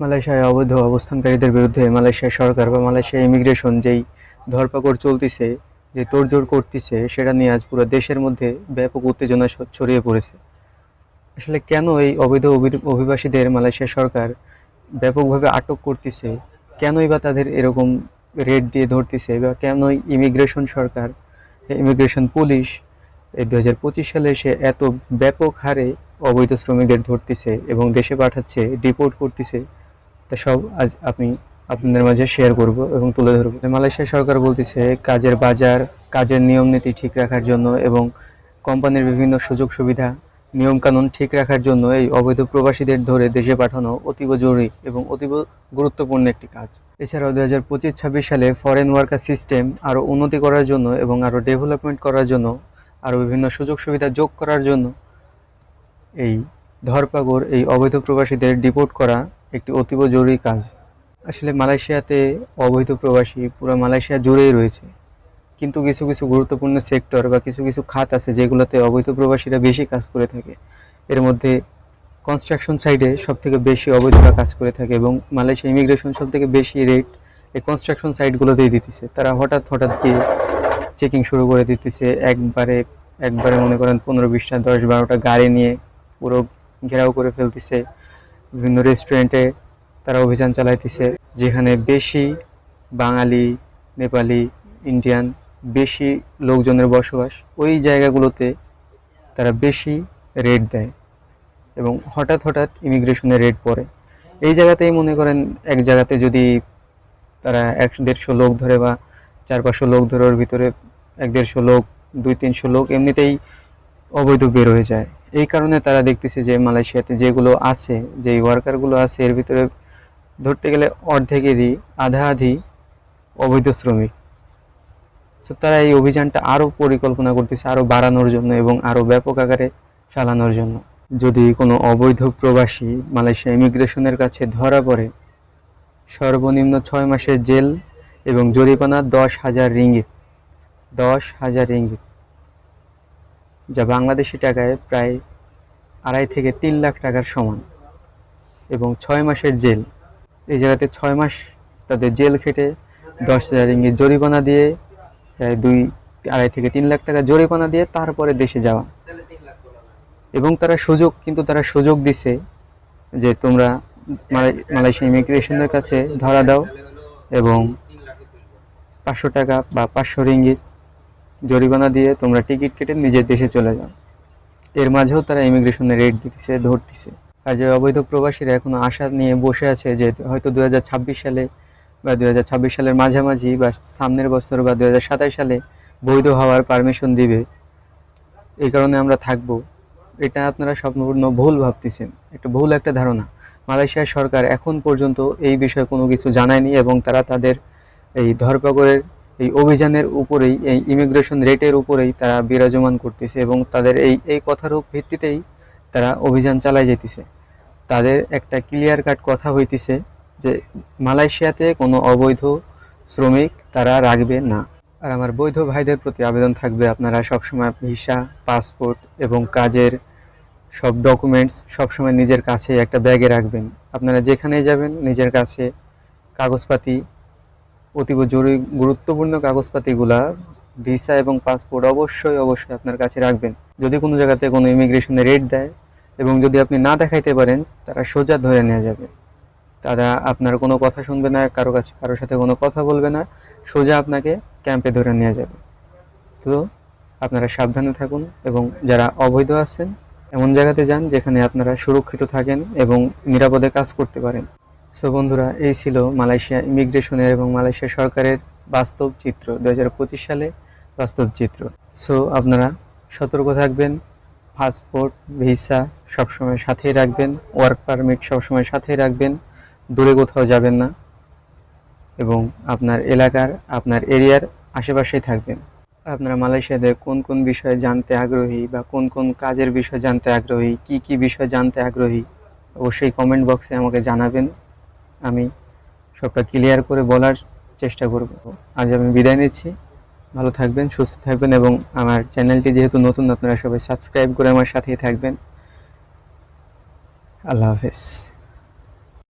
মালয়েশিয়ায় অবৈধ অবস্থানকারীদের বিরুদ্ধে মালয়েশিয়া সরকার বা মালয়েশিয়া ইমিগ্রেশন যেই ধরপাকড় চলতিছে, যে তোড়জোড় করতিছে, সেটা নিয়ে আজ পুরো দেশের মধ্যে ব্যাপক উত্তেজনা ছড়িয়ে পড়েছে। আসলে কেন এই অবৈধ অভিবাসীদের মালয়েশিয়া সরকার ব্যাপকভাবে আটক করতেছে, কেনই বা তাদের এরকম রেড দিয়ে ধরতেছে, বা কেনই ইমিগ্রেশন সরকার, ইমিগ্রেশন পুলিশ এই 2025 সালে এসে এত ব্যাপক হারে অবৈধ শ্রমিকদের ধরতেছে এবং দেশে পাঠাচ্ছে, ডিপোর্ট করতেছে, তা সব আজ আপনাদের মাঝে শেয়ার করব এবং তুলে ধরব। মালয়েশিয়া সরকার বলতেছে কাজের বাজার, কাজের নিয়ম নীতি ঠিক রাখার জন্য এবং কোম্পানির বিভিন্ন সুযোগ সুবিধা, নিয়মকানুন ঠিক রাখার জন্য এই অবৈধ প্রবাসীদের ধরে দেশে পাঠানো অতীব জরুরি এবং অতীব গুরুত্বপূর্ণ একটি কাজ। এছাড়াও 2025-26 সালে ফরেন ওয়ার্কার সিস্টেম আরও উন্নতি করার জন্য এবং আরও ডেভেলপমেন্ট করার জন্য, আরও বিভিন্ন সুযোগ সুবিধা যোগ করার জন্য এই ধরপাকড়, এই অবৈধ প্রবাসীদের ডিপোর্ট করা একটি অতীব জরুরি কাজ। আসলে মালয়েশিয়াতে অবৈধ প্রবাসী পুরো মালয়েশিয়া জুড়েই রয়েছে, কিন্তু কিছু কিছু গুরুত্বপূর্ণ সেক্টর বা কিছু কিছু খাত আছে যেগুলোতে অবৈধ প্রবাসীরা বেশি কাজ করে থাকে। এর মধ্যে কনস্ট্রাকশন সাইডে সবথেকে বেশি অবৈধরা কাজ করে থাকে এবং মালয়েশিয়া ইমিগ্রেশন সবথেকে বেশি রেট এই কনস্ট্রাকশন সাইটগুলোতেই দিতেছে। তারা হঠাৎ হঠাৎ গিয়ে চেকিং শুরু করে দিতেছে, একবারে একবারে মনে করেন 15-20টা 10-12টা গাড়ি নিয়ে পুরো ঘেরাও করে ফেলতেছে। বিভিন্ন রেস্টুরেন্টে তারা অভিযান চালাইতেছে, যেখানে বেশি বাঙালি, নেপালি, ইন্ডিয়ান বেশি লোকজনের বসবাস, ওই জায়গাগুলোতে তারা বেশি রেট দেয় এবং হঠাৎ হঠাৎ ইমিগ্রেশনের রেট পড়ে। এই জায়গাতেই মনে করেন এক জায়গাতে যদি তারা 100-150 লোক ধরে বা 400-500 লোক ধরে, ওর ভিতরে 100-150 লোক, 200-300 লোক এমনিতেই অবৈধ বের হয়ে যায়। এই কারণে তারা দেখতেছে যে মালয়েশিয়াতে যেগুলো আছে, যেই ওয়ার্কারগুলো আছে, এর ভিতরে ধরতে গেলে অর্ধেকেরই আধা আধি অবৈধ শ্রমিক। সো তারা এই অভিযানটা আরও পরিকল্পনা করতেছে, আরও বাড়ানোর জন্য এবং আরও ব্যাপক আকারে চালানোর জন্য। যদি কোনো অবৈধ প্রবাসী মালয়েশিয়া ইমিগ্রেশনের কাছে ধরা পড়ে, সর্বনিম্ন 6 মাসের জেল এবং জরিমানা 10,000 রিঙ্গিত, 10,000 রিঙ্গিত, যা বাংলাদেশি টাকায় প্রায় 2.5 থেকে 3 লাখ টাকার সমান, এবং 6 মাসের জেল। এই জায়গাতে 6 মাস তাদের জেল খেটে 10,000 রিঙ্গিত জরিমানা দিয়ে প্রায় 2.5 থেকে 3 লাখ টাকা জরিমানা দিয়ে তারপরে দেশে যাওয়া। এবং তারা সুযোগ দিছে যে তোমরা মালয়েশিয়া ইমিগ্রেশনের কাছে ধরা দাও এবং 500 টাকা বা 500 রিঙ্গিত জরিমানা দিয়ে তোমরা টিকিট কেটে নিজের দেশে চলে যাও। এর মাঝেও তারা ইমিগ্রেশনের রেট দিতেছে, ধরতেছে। আর যে অবৈধ প্রবাসীরা এখনো আশা নিয়ে বসে আছে যে হয়তো 2026 সালে বা 2026 সালের মাঝামাঝি বা সামনের বছর বা 2027 সালে বৈধ হওয়ার পারমিশন দিবে, এই কারণে আমরা থাকবো, এটা আপনারা সম্পূর্ণ ভুল ভাবতেছেন, ভুল একটা ধারণা। মালয়েশিয়ার সরকার এখন পর্যন্ত এই বিষয়ে কোনো কিছু জানায়নি এবং তারা তাদের এই ধরপাকড়ের এই অভিযানের উপরেই, এই ইমিগ্রেশন রেটের উপরেই তারা বিরাজমান করতেছে এবং তাদের এই কথার ভিত্তিতেই তারা অভিযান চালায় যেতেছে। তাদের একটা ক্লিয়ার কাট কথা হইতেছে যে মালয়েশিয়াতে কোনো অবৈধ শ্রমিক তারা রাখবে না। আর আমার বৈধ ভাইদের প্রতি আবেদন থাকবে, আপনারা সবসময় ভিসা, পাসপোর্ট এবং কাজের সব ডকুমেন্টস সবসময় নিজের কাছে একটা ব্যাগে রাখবেন। আপনারা যেখানেই যাবেন নিজের কাছে কাগজপাতি, অতীব জরুরি গুরুত্বপূর্ণ কাগজপাতিগুলা, ভিসা এবং পাসপোর্ট অবশ্যই আপনার কাছে রাখবেন। যদি কোনো জায়গাতে কোনো ইমিগ্রেশনে রেট দেয় এবং যদি আপনি না দেখাইতে পারেন, তারা সোজা ধরে নিয়ে যাবে। তারা আপনার কোনো কথা শুনবে না, কারোর সাথে কোনো কথা বলবে না, সোজা আপনাকে ক্যাম্পে ধরে নিয়ে যাবে। তো আপনারা সাবধানে থাকুন এবং যারা অবৈধ আছেন এমন জায়গাতে যান যেখানে আপনারা সুরক্ষিত থাকেন এবং নিরাপদে কাজ করতে পারেন। সো বন্ধুরা, এই ছিল মালয়েশিয়া ইমিগ্রেশনের এবং মালয়েশিয়া সরকারের বাস্তব চিত্র, 2025 সালে বাস্তব চিত্র। সো আপনারা সতর্ক থাকবেন, পাসপোর্ট, ভিসা সবসময় সাথেই রাখবেন, ওয়ার্ক পারমিট সবসময় সাথেই রাখবেন, দূরে কোথাও যাবেন না এবং আপনার এলাকার, আপনার এরিয়ার আশেপাশেই থাকবেন। আপনারা মালয়েশিয়াতে কোন কোন বিষয়ে জানতে আগ্রহী বা কোন কোন কাজের বিষয়ে জানতে আগ্রহী, কি কি বিষয় জানতে আগ্রহী, অবশ্যই কমেন্ট বক্সে আমাকে জানাবেন। আমি সবটা ক্লিয়ার করে বলার চেষ্টা করব। আজ আমি বিদায় নিচ্ছি। ভালো থাকবেন, সুস্থ থাকবেন এবং আমার চ্যানেলটি যেহেতু নতুন, আপনারা সবাই সাবস্ক্রাইব করে আমার সাথেই থাকবেন। আল্লাহ হাফেজ।